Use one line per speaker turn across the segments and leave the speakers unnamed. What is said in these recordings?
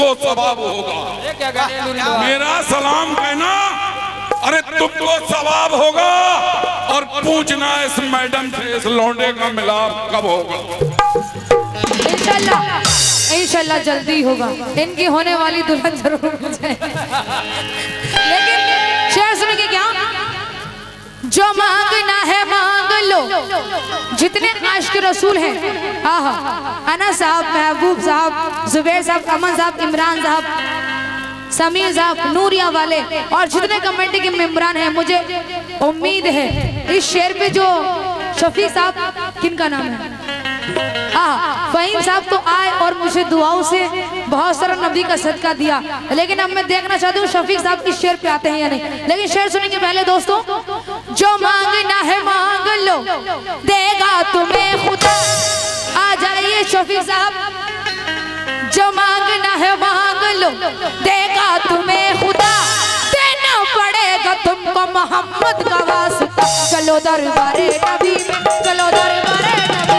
तुमको सवाब होगा।
क्या कहने
मेरा सलाम कहना, अरे तुमको सवाब होगा। और पूछना इस मैडम से इस लौंडे का मिलाप कब होगा।
इंशाल्लाह इंशाल्लाह जल्दी होगा। इनकी होने वाली दुल्हन जरूर हो जाएगी। लेकिन शेर सुनिए क्या, जो मांगना है मांग लो। जितने आशिक रसूल हैं, आहा, अना साहब, महबूब साहब, जुबैर साहब, अमन साहब, इमरान साहब, समीर साहब, नूरिया वाले और जितने कमेटी के मेंबरान हैं, मुझे उम्मीद है इस शेर पे जो शफीक साहब, किनका नाम है, फहीम साहब तो आए और मुझे दुआओं से बहुत सारा नबी का सदका दिया। लेकिन अब मैं देखना चाहती हूँ शफीक साहब किस शेर पे आते हैं या नहीं। लेकिन शेर सुनेंगे पहले दोस्तों। जो मांगना है मांग लो, देगा तुम्हें खुदा। आ जाइए शफीक साहब। जो मांगना है मांग लो, देगा तुम्हें खुदा। देना पड़ेगा तुमको मोहम्मद का वास्ता। चलो दरबारे नबी, चलो दरबारे नबी।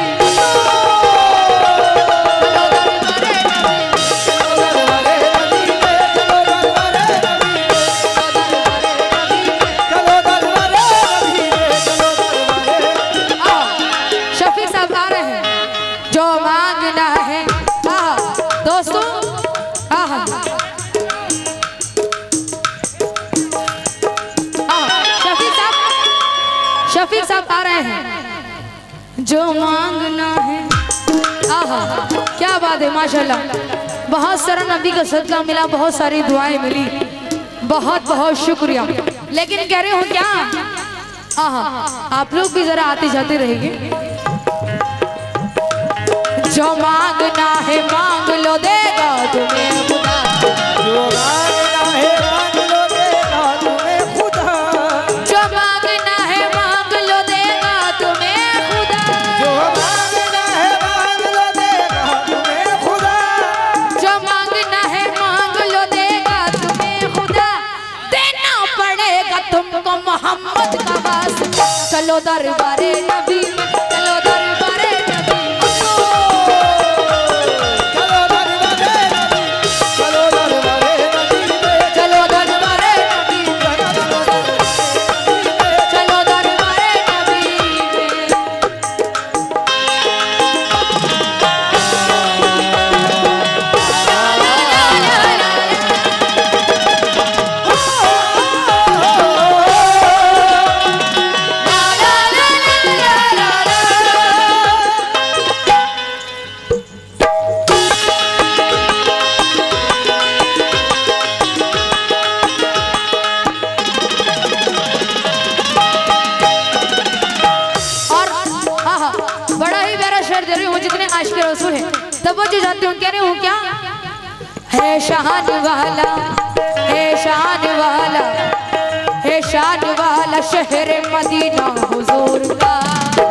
शफीक साहब आ रहे हैं। जो मांगना है, आहा, क्या बात है, माशाल्लाह। बहुत सारा नबी का सदका मिला, बहुत सारी दुआएं मिली, बहुत बहुत शुक्रिया। लेकिन कह रहे हो क्या, आहा, आप लोग भी जरा आते जाते रहिए। जो मांगना है मांग लो, देगा तुम्हें खुदा।
जो मांगना है मांग लो, देगा तुम्हें खुदा।
जो मांगना है मांग लो, देगा तुम्हें खुदा।
जो मांगना है मांग लो, देगा तुम्हें खुदा।
जो मांगना है मांग लो, देगा तुम्हें खुदा। देना पड़ेगा तुमको मोहम्मद का वास्ता। चलो दरबारे नबी, चलो दरबारे नबी। जाती हूँ, कह रही हूँ क्या, है शान वाला, है शान वाला, है शान वाला शहर मदीना हुजूर का।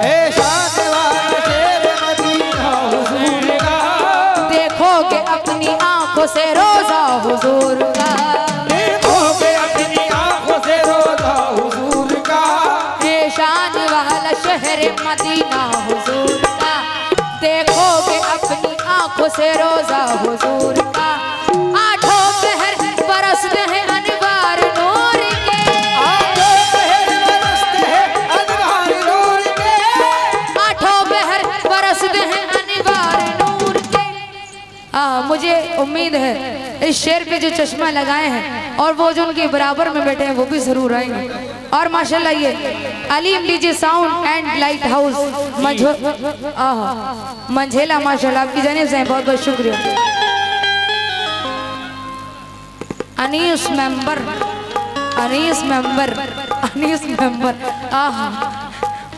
है शान वाला शहर मदीना हुजूर का।
देखोगे अपनी आंखों से रोजा हुजूर का।
देखोगे अपनी आंखों से रोजा हुजूर का।
है शान वाला शहर मदीना हुजूर का। देखोगे अपनी आंखों से रोजा हुजूर का। आठों पहर बरसते हैं अनवार नूर के।
आठों पहर बरसते हैं अनवार नूर के।
आठों पहर बरसते हैं अनवार नूर के। मुझे उम्मीद है इस शेर पे जो चश्मा लगाए हैं और वो जो उनके बराबर में बैठे हैं वो भी जरूर आएंगे। और माशाल्लाह ये Aleem DJ sound and light house Manjhela, माशाल्लाह आपकी जानिब से बहुत बहुत शुक्रिया। Anees member, Anees member, Anees member, आहा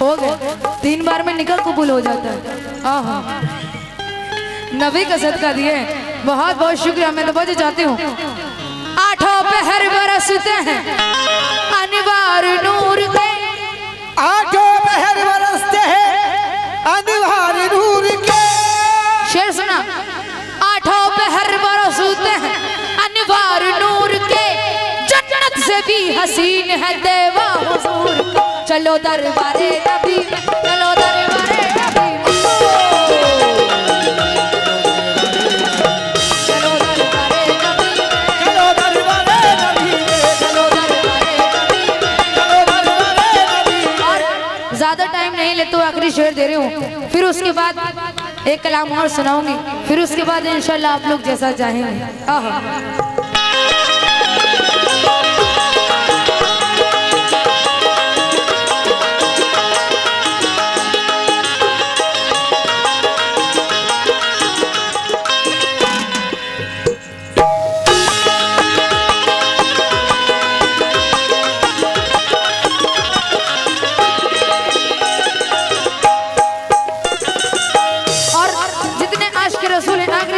हो गए 3 बार में निकाह कबूल हो जाता है। आहा नबी का सदका दिए, बहुत बहुत शुक्रिया। मैं तो बहुत चाहती हूँ आठों पहर बरसते हैं अनवार नूर के।
आठों पहर बरसते हैं अनवार नूर के।
शेर सुना, आठों पहर बरसते हैं अनवार नूर के। जन्नत से भी हसीन है देवा हुजूर का। चलो दरबारे नबी, चलो दरबारे नबी। चलो दरबारे ज्यादा टाइम नहीं ले तो आखिरी शेर दे रही हूँ, फिर उसके बाद एक कलाम और सुनाऊंगी, फिर उसके बाद इंशाल्लाह आप लोग जैसा चाहेंगे। आहा।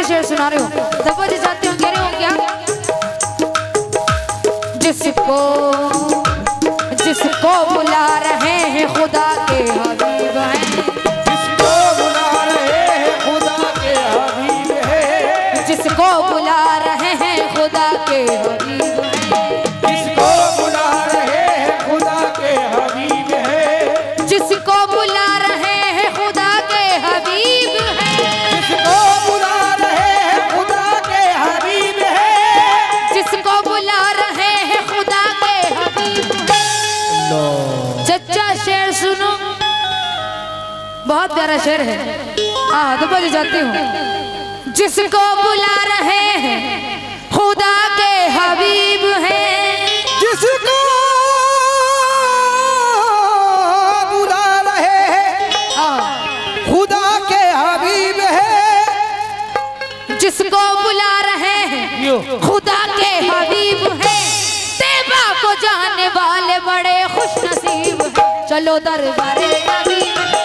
शेर सुना रहे हो तब वो चाहते हो, कह रहे हो क्या? जिसको बुला रहे हैं खुदा के हबीब हैं,
जिसको बुला रहे हैं खुदा के हबीब है,
जिसको बुला रहे हैं खुदा के हबीब हैं,
जिसको बुला रहे हैं खुदा के हबीब है,
जिसको बुला रहे हैं खुदा के हबीब हैं,
जिसको बुला रहे हैं खुदा के हबीब है,
जिसको बुला रहे हैं खुदा के हबीब हैं। सच्चा शेर सुनो, बहुत प्यारा शेर है। हाँ तो बोल जाती हूँ। जिसको बुला रहे हैं खुदा के हबीब हैं,
जिसको बुला रहे हैं खुदा के हबीब है,
जिसको बुला रहे हैं खुदा के हबीब हैं, तैबा को जाने वाले बड़े खुश नसीब हैं। चलो दरबारे नबी में